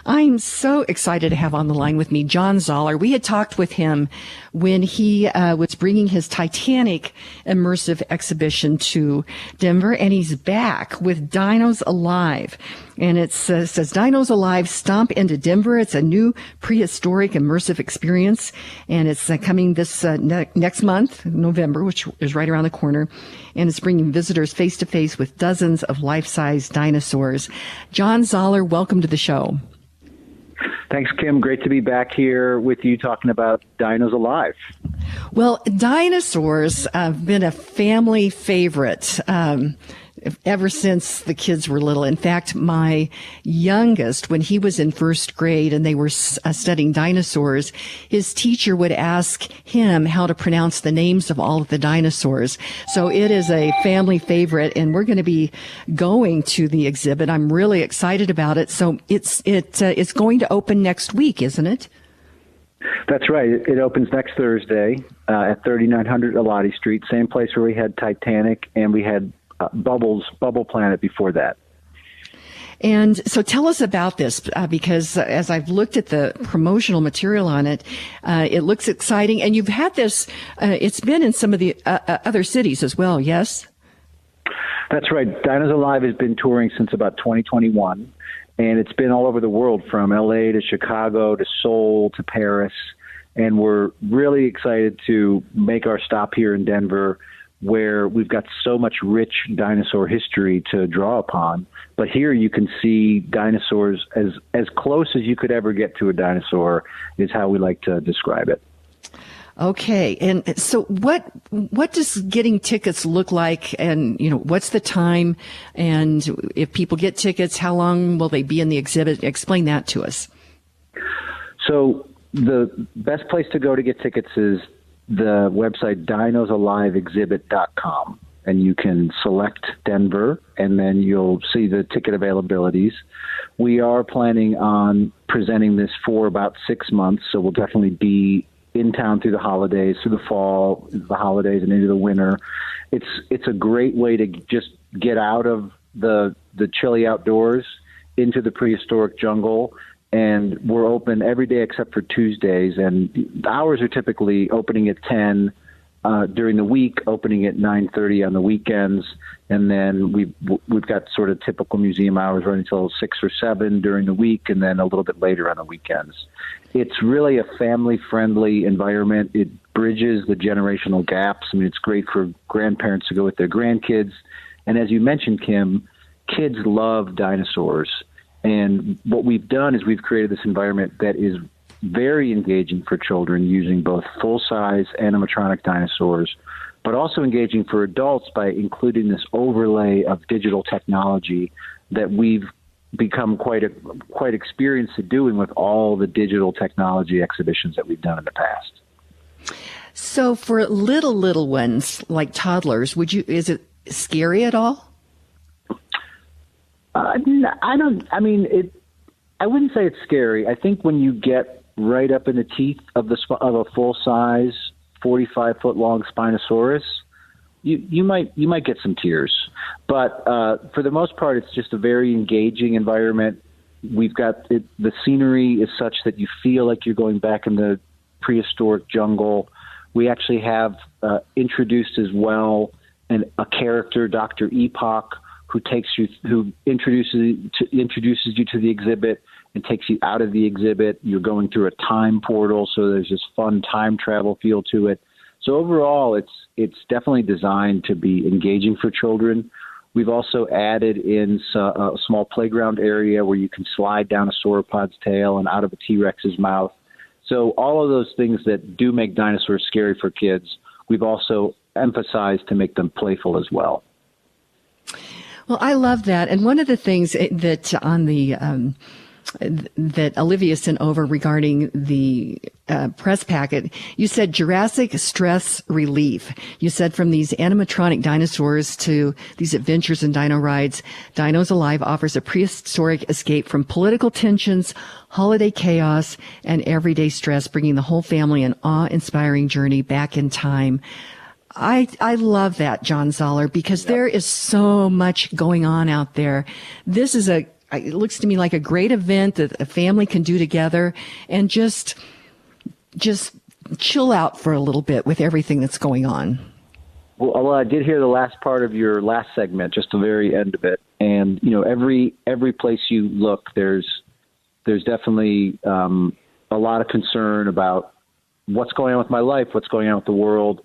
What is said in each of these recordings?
I'm so excited to have on the line with me John Zoller. We had talked with him when he was bringing his Titanic immersive exhibition to Denver, and he's back with Dinos Alive. And it says Dinos Alive, Stomp into Denver. It's a new prehistoric immersive experience, and it's coming this next month, November, which is right around the corner. And it's bringing visitors face to face with dozens of life-size dinosaurs. John Zoller, welcome to the show. Thanks, Kim. Great to be back here with you talking about Dinos Alive. Well, dinosaurs have been a family favorite ever since the kids were little. In fact, my youngest, when he was in first grade and they were studying dinosaurs, his teacher would ask him how to pronounce the names of all of the dinosaurs. So it is a family favorite, and we're going to be going to the exhibit. I'm really excited about it. So it's going to open next week, isn't it? That's right. It opens next Thursday at 3900 Elati Street, same place where we had Titanic and we had Bubble Planet before that. And so tell us about this, because as I've looked at the promotional material on it, it looks exciting. And you've had this, it's been in some of the other cities as well, yes? That's right. Dinos Alive has been touring since about 2021, and it's been all over the world, from LA to Chicago to Seoul to Paris. And we're really excited to make our stop here in Denver, where we've got so much rich dinosaur history to draw upon. But here you can see dinosaurs as close as you could ever get to a dinosaur, is how we like to describe it. Okay. And so what does getting tickets look like? And, what's the time? And if people get tickets, how long will they be in the exhibit? Explain that to us. So the best place to go to get tickets is the website dinoaliveexhibit.com, and you can select Denver, and then you'll see the ticket availabilities. We are planning on presenting this for about 6 months, so we'll definitely be in town through the holidays, through the fall, the holidays, and into the winter. It's a great way to just get out of the chilly outdoors into the prehistoric jungle. And we're open every day except for Tuesdays, and the hours are typically opening at 10 during the week, opening at 9:30 on the weekends, and then we've got sort of typical museum hours running until 6 or 7 during the week, and then a little bit later on the weekends. It's really a family-friendly environment. It bridges the generational gaps. I mean, it's great for grandparents to go with their grandkids, and as you mentioned, Kim, kids love dinosaurs. And what we've done is we've created this environment that is very engaging for children, using both full-size animatronic dinosaurs, but also engaging for adults by including this overlay of digital technology that we've become quite experienced at doing with all the digital technology exhibitions that we've done in the past. So for little ones like toddlers, is it scary at all? I wouldn't say it's scary. I think when you get right up in the teeth of a full-size, 45-foot-long Spinosaurus, you might get some tears. But for the most part, it's just a very engaging environment. We've got the scenery is such that you feel like you're going back in the prehistoric jungle. We actually have introduced as well a character, Dr. Epoch, who introduces you to the exhibit and takes you out of the exhibit. You're going through a time portal, so there's this fun time travel feel to it. So overall, it's definitely designed to be engaging for children. We've also added in a small playground area where you can slide down a sauropod's tail and out of a T-Rex's mouth. So all of those things that do make dinosaurs scary for kids, we've also emphasized to make them playful as well. Well, I love that. And one of the things that on the that Olivia sent over regarding the press packet, you said Jurassic stress relief. You said from these animatronic dinosaurs to these adventures and dino rides, Dinos Alive offers a prehistoric escape from political tensions, holiday chaos, and everyday stress, bringing the whole family an awe-inspiring journey back in time. I love that, John Zoller, because there is so much going on out there. This is a it looks to me like a great event that a family can do together and just chill out for a little bit with everything that's going on. Well, I did hear the last part of your last segment, just the very end of it. And, every place you look, there's definitely a lot of concern about what's going on with my life, what's going on with the world.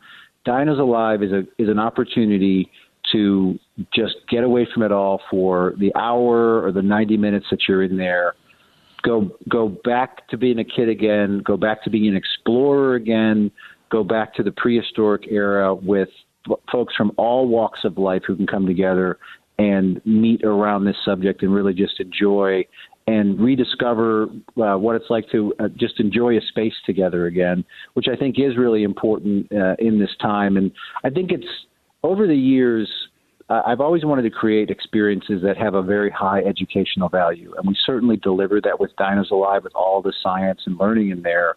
Dinos Alive is an opportunity to just get away from it all for the hour or the 90 minutes that you're in there. Go back to being a kid again, go back to being an explorer again, go back to the prehistoric era with folks from all walks of life who can come together and meet around this subject and really just enjoy and rediscover what it's like to just enjoy a space together again, which I think is really important in this time. And I think it's over the years, I've always wanted to create experiences that have a very high educational value. And we certainly deliver that with Dinos Alive, with all the science and learning in there.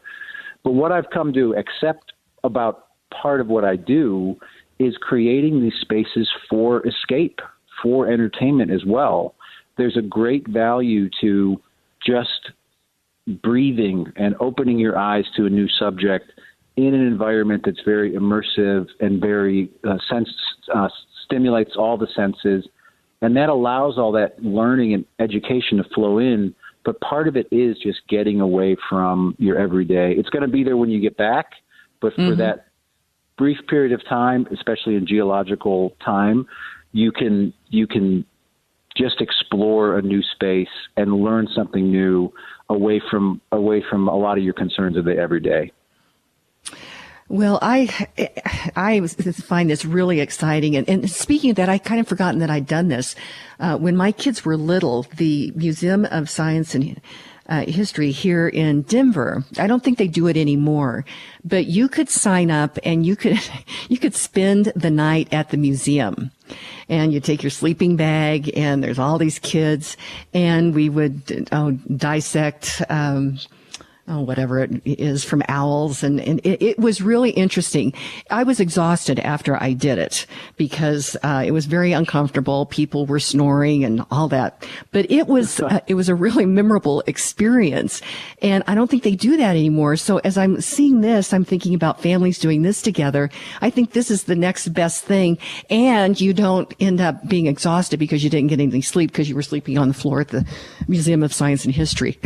But what I've come to accept about part of what I do is creating these spaces for escape, for entertainment as well. There's a great value to just breathing and opening your eyes to a new subject in an environment that's very immersive and very stimulates all the senses. And that allows all that learning and education to flow in. But part of it is just getting away from your everyday. It's going to be there when you get back, but for that brief period of time, especially in geological time, you can just explore a new space and learn something new away from a lot of your concerns of the everyday. Well, I find this really exciting. And speaking of that, I kind of forgotten that I'd done this. When my kids were little, the Museum of Science and History here in Denver, I don't think they do it anymore, but you could sign up and you could spend the night at the museum. And you take your sleeping bag, and there's all these kids, and we would dissect whatever it is from owls. And it was really interesting. I was exhausted after I did it because it was very uncomfortable. People were snoring and all that. But it was a really memorable experience. And I don't think they do that anymore. So as I'm seeing this, I'm thinking about families doing this together. I think this is the next best thing. And you don't end up being exhausted because you didn't get any sleep because you were sleeping on the floor at the Museum of Science and History.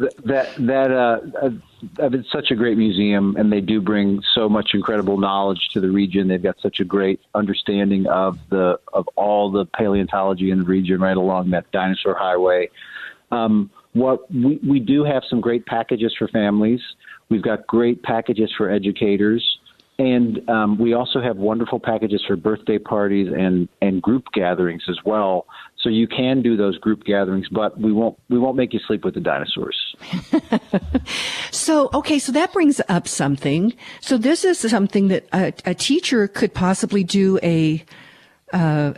It's such a great museum, and they do bring so much incredible knowledge to the region. They've got such a great understanding of all the paleontology in the region, right along that dinosaur highway. What we do have some great packages for families. We've got great packages for educators, and we also have wonderful packages for birthday parties and group gatherings as well. So you can do those group gatherings, but we won't make you sleep with the dinosaurs. So that brings up something. So this is something that a teacher could possibly do a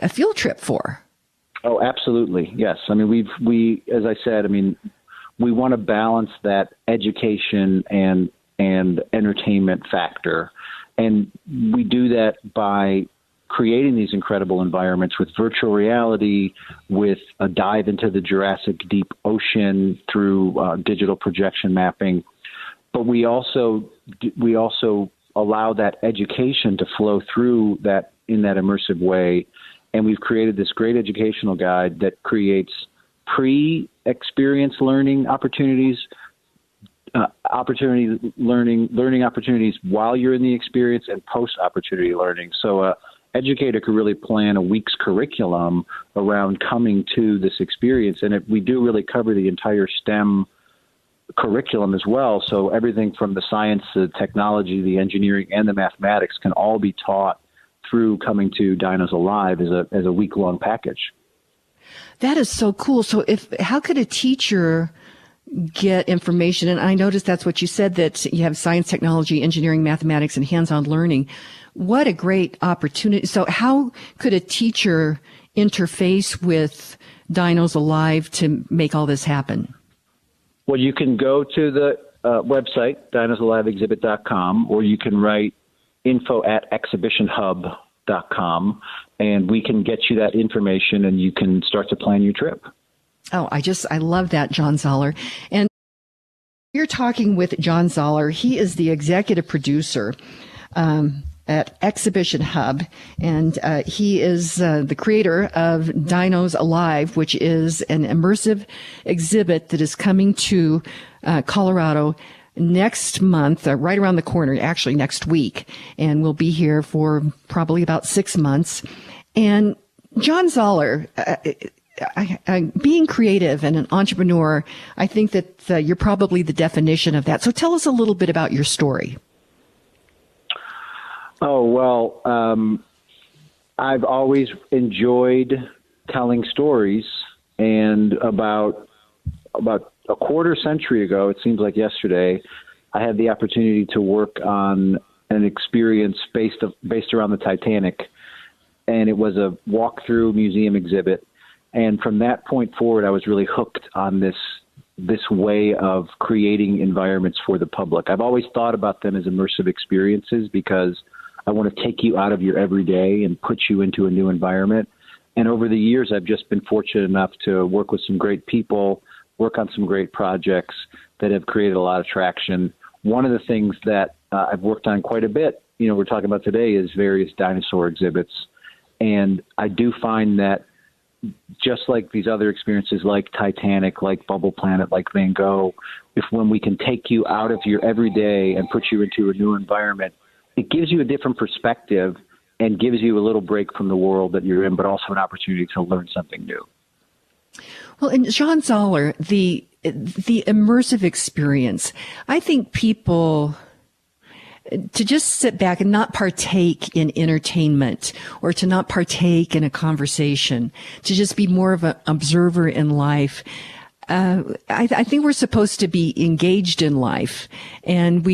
field trip for. Oh, absolutely. Yes. I mean, we as I said, I mean, we want to balance that education and entertainment factor. And we do that by creating these incredible environments with virtual reality, with a dive into the Jurassic deep ocean through digital projection mapping. But we also allow that education to flow through that in that immersive way. And we've created this great educational guide that creates pre-experience learning opportunities, learning opportunities while you're in the experience, and post-opportunity learning. So educator could really plan a week's curriculum around coming to this experience. And we do really cover the entire STEM curriculum as well. So everything from the science, the technology, the engineering, and the mathematics can all be taught through coming to Dinos Alive as a week-long package. That is so cool. So how could a teacher get information? And I noticed that's what you said, that you have science, technology, engineering, mathematics, and hands-on learning. What a great opportunity. So how could a teacher interface with Dinos Alive to make all this happen? Well, you can go to the website, dinosalivexhibit.com, or you can write info@exhibitionhub.com, and we can get you that information, and you can start to plan your trip. Oh, I love that, John Zoller. And you're talking with John Zoller. He is the executive producer at Exhibition Hub, and he is the creator of Dinos Alive, which is an immersive exhibit that is coming to Colorado next month, right around the corner, actually next week, and we'll be here for probably about 6 months. And John Zoller, being creative and an entrepreneur, I think that you're probably the definition of that. So tell us a little bit about your story. Oh, well, I've always enjoyed telling stories, and about a quarter century ago, it seems like yesterday, I had the opportunity to work on an experience based around the Titanic, and it was a walkthrough museum exhibit. And from that point forward, I was really hooked on this way of creating environments for the public. I've always thought about them as immersive experiences because I want to take you out of your everyday and put you into a new environment. And over the years, I've just been fortunate enough to work with some great people, work on some great projects that have created a lot of traction. One of the things that I've worked on quite a bit, we're talking about today, is various dinosaur exhibits. And I do find that just like these other experiences like Titanic, like Bubble Planet, like Van Gogh, when we can take you out of your everyday and put you into a new environment, it gives you a different perspective and gives you a little break from the world that you're in, but also an opportunity to learn something new. Well, and John Zoller, the immersive experience, I think people to just sit back and not partake in entertainment or to not partake in a conversation, to just be more of an observer in life. I think we're supposed to be engaged in life, and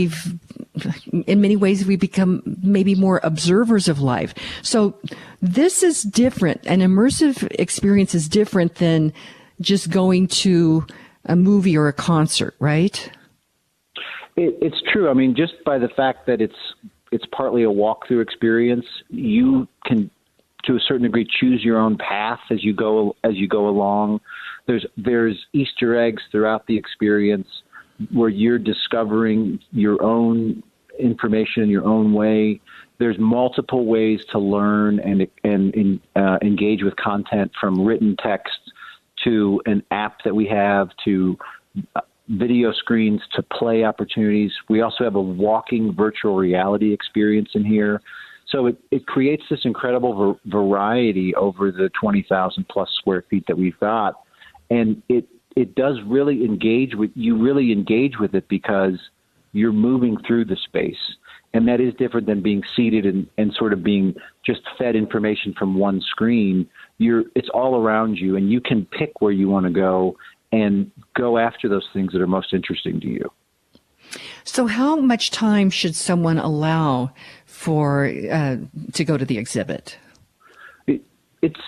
in many ways, we become maybe more observers of life. So this is different. An immersive experience is different than just going to a movie or a concert, right? It's true. I mean, just by the fact that it's partly a walkthrough experience, you can, to a certain degree, choose your own path as you go along. There's Easter eggs throughout the experience where you're discovering your own information in your own way. There's multiple ways to learn and engage with content, from written text to an app that we have to video screens to play opportunities. We also have a walking virtual reality experience in here. So it creates this incredible variety over the 20,000 plus square feet that we've got. And it does really engage with it because you're moving through the space. And that is different than being seated and sort of being just fed information from one screen. It's all around you, and you can pick where you want to go and go after those things that are most interesting to you. So how much time should someone allow to go to the exhibit? It's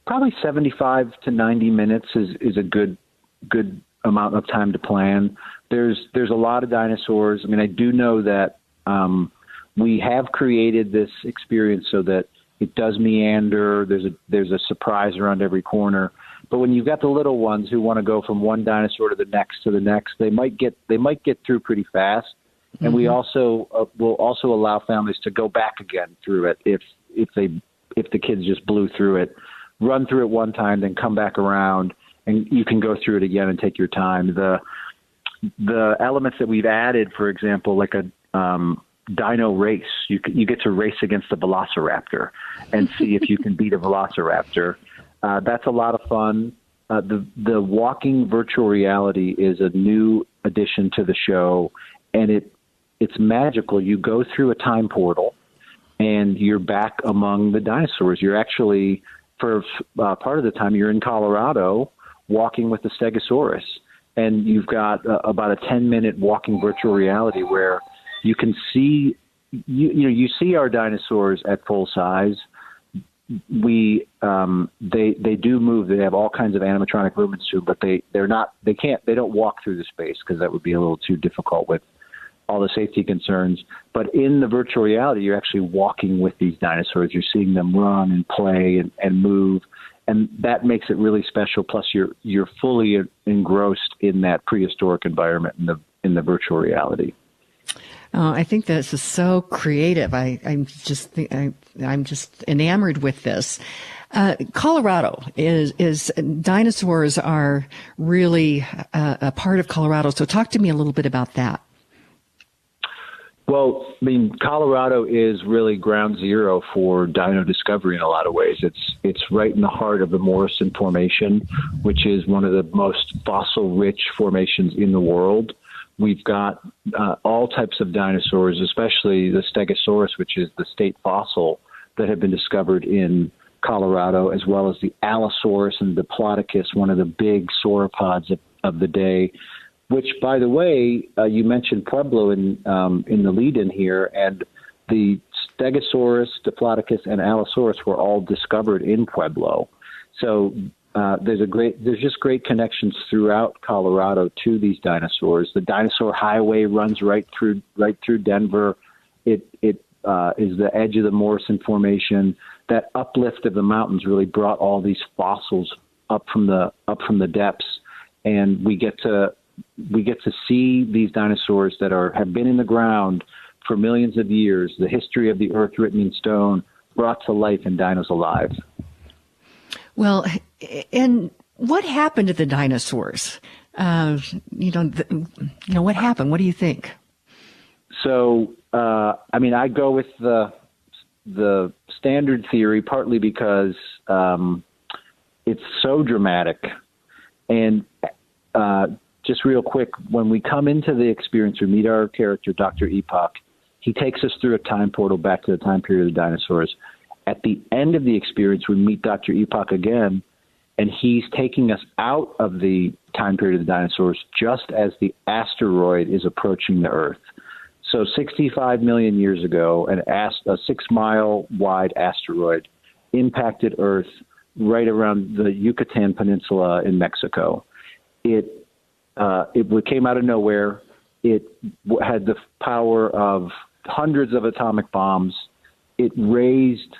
probably 75 to 90 minutes is a good amount of time to plan. There's a lot of dinosaurs. I mean, I do know that we have created this experience so that it does meander. There's a surprise around every corner. But when you've got the little ones who want to go from one dinosaur to the next, they might get through pretty fast. Mm-hmm. And we also will also allow families to go back again through it if the kids just blew through it, run through it one time, then come back around, and you can go through it again and take your time. The elements that we've added, for example, like a dino race, you get to race against the Velociraptor and see if you can beat a Velociraptor. That's a lot of fun. The walking virtual reality is a new addition to the show, and it's magical. You go through a time portal, and you're back among the dinosaurs. You're actually, for part of the time, you're in Colorado walking with the Stegosaurus, and you've got about a 10-minute walking virtual reality where you can see you see our dinosaurs at full size. They do move. They have all kinds of animatronic movements too, but they don't walk through the space because that would be a little too difficult with all the safety concerns. But in the virtual reality, you're actually walking with these dinosaurs. You're seeing them run and play and move, And that makes it really special. Plus, you're fully engrossed in that prehistoric environment in the virtual reality. I think this is so creative. I'm just enamored with this. Colorado is dinosaurs are really a part of Colorado. So talk to me a little bit about that. Well, I mean, Colorado is really ground zero for dino discovery in a lot of ways. It's right in the heart of the Morrison Formation, which is one of the most fossil-rich formations in the world. We've got all types of dinosaurs, especially the Stegosaurus, which is the state fossil that have been discovered in Colorado, as well as the Allosaurus and Diplodocus, one of the big sauropods of the day. Which, by the way, you mentioned Pueblo in the lead-in here, and the Stegosaurus, Diplodocus, and Allosaurus were all discovered in Pueblo. So there's just great connections throughout Colorado to these dinosaurs. The dinosaur highway runs right through Denver. It is the edge of the Morrison Formation. That uplift of the mountains really brought all these fossils up from the depths, and we get to see these dinosaurs that have been in the ground for millions of years, the history of the earth written in stone, brought to life in Dinos Alive. Well, and what happened to the dinosaurs? What happened? What do you think? So, I go with the standard theory, partly because it's so dramatic. And just real quick, when we come into the experience, we meet our character, Dr. Epoch. He takes us through a time portal back to the time period of the dinosaurs. At the end of the experience, we meet Dr. Epoch again, and he's taking us out of the time period of the dinosaurs just as the asteroid is approaching the Earth. So 65 million years ago, a 6-mile wide asteroid impacted Earth right around the Yucatan Peninsula in Mexico. It came out of nowhere. It had the power of hundreds of atomic bombs. It raised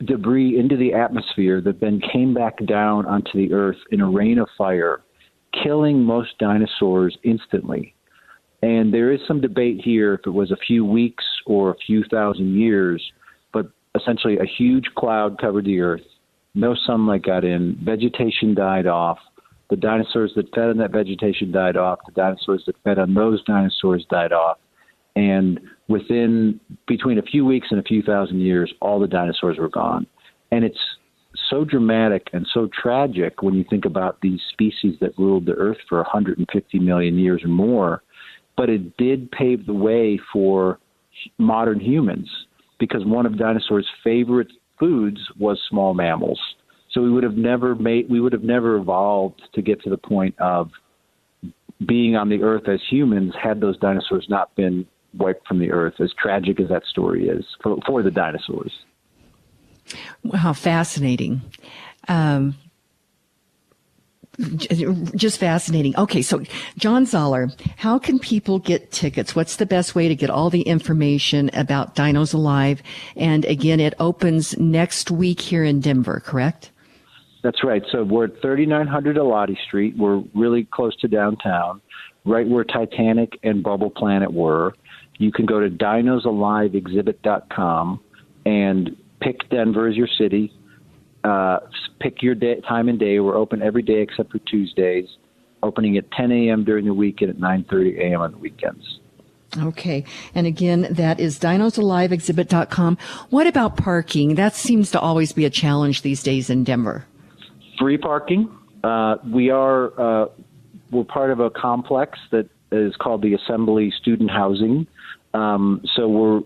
debris into the atmosphere that then came back down onto the Earth in a rain of fire, killing most dinosaurs instantly. And there is some debate here if it was a few weeks or a few thousand years, but essentially a huge cloud covered the Earth. No sunlight got in. Vegetation died off. The dinosaurs that fed on that vegetation died off. The dinosaurs that fed on those dinosaurs died off. And between a few weeks and a few thousand years, all the dinosaurs were gone. And it's so dramatic and so tragic when you think about these species that ruled the Earth for 150 million years or more. But it did pave the way for modern humans, because one of dinosaurs' favorite foods was small mammals. So we would have never evolved to get to the point of being on the Earth as humans had those dinosaurs not been wiped from the Earth, as tragic as that story is for the dinosaurs. Wow, fascinating. Just fascinating. Okay, so John Zoller, how can people get tickets? What's the best way to get all the information about Dinos Alive? And again, it opens next week here in Denver, correct? That's right. So we're at 3900 Elati Street. We're really close to downtown, right where Titanic and Bubble Planet were. You can go to dinoaliveexhibit.com and pick Denver as your city. Pick your time and day. We're open every day except for Tuesdays, opening at 10 a.m. during the week and at 9:30 a.m. on the weekends. Okay. And again, that is dinoaliveexhibit.com. What about parking? That seems to always be a challenge these days in Denver. Free parking. We're part of a complex that is called the Assembly Student Housing. So we're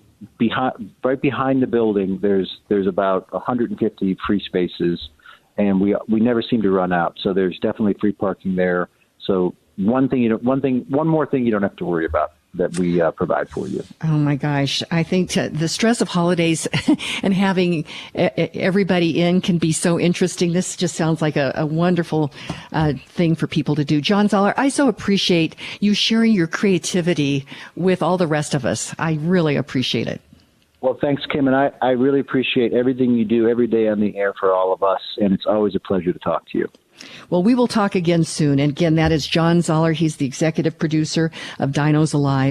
right behind the building. There's about 150 free spaces, and we never seem to run out. So there's definitely free parking there. So one more thing you don't have to worry about that we provide for you. Oh my gosh. I think the stress of holidays and having everybody in can be so interesting. This just sounds like a wonderful thing for people to do. John Zoller, I so appreciate you sharing your creativity with all the rest of us. I really appreciate it. Well, thanks, Kim, and I really appreciate everything you do every day on the air for all of us, and it's always a pleasure to talk to you. Well, we will talk again soon. And again, that is John Zoller. He's the executive producer of Dinos Alive.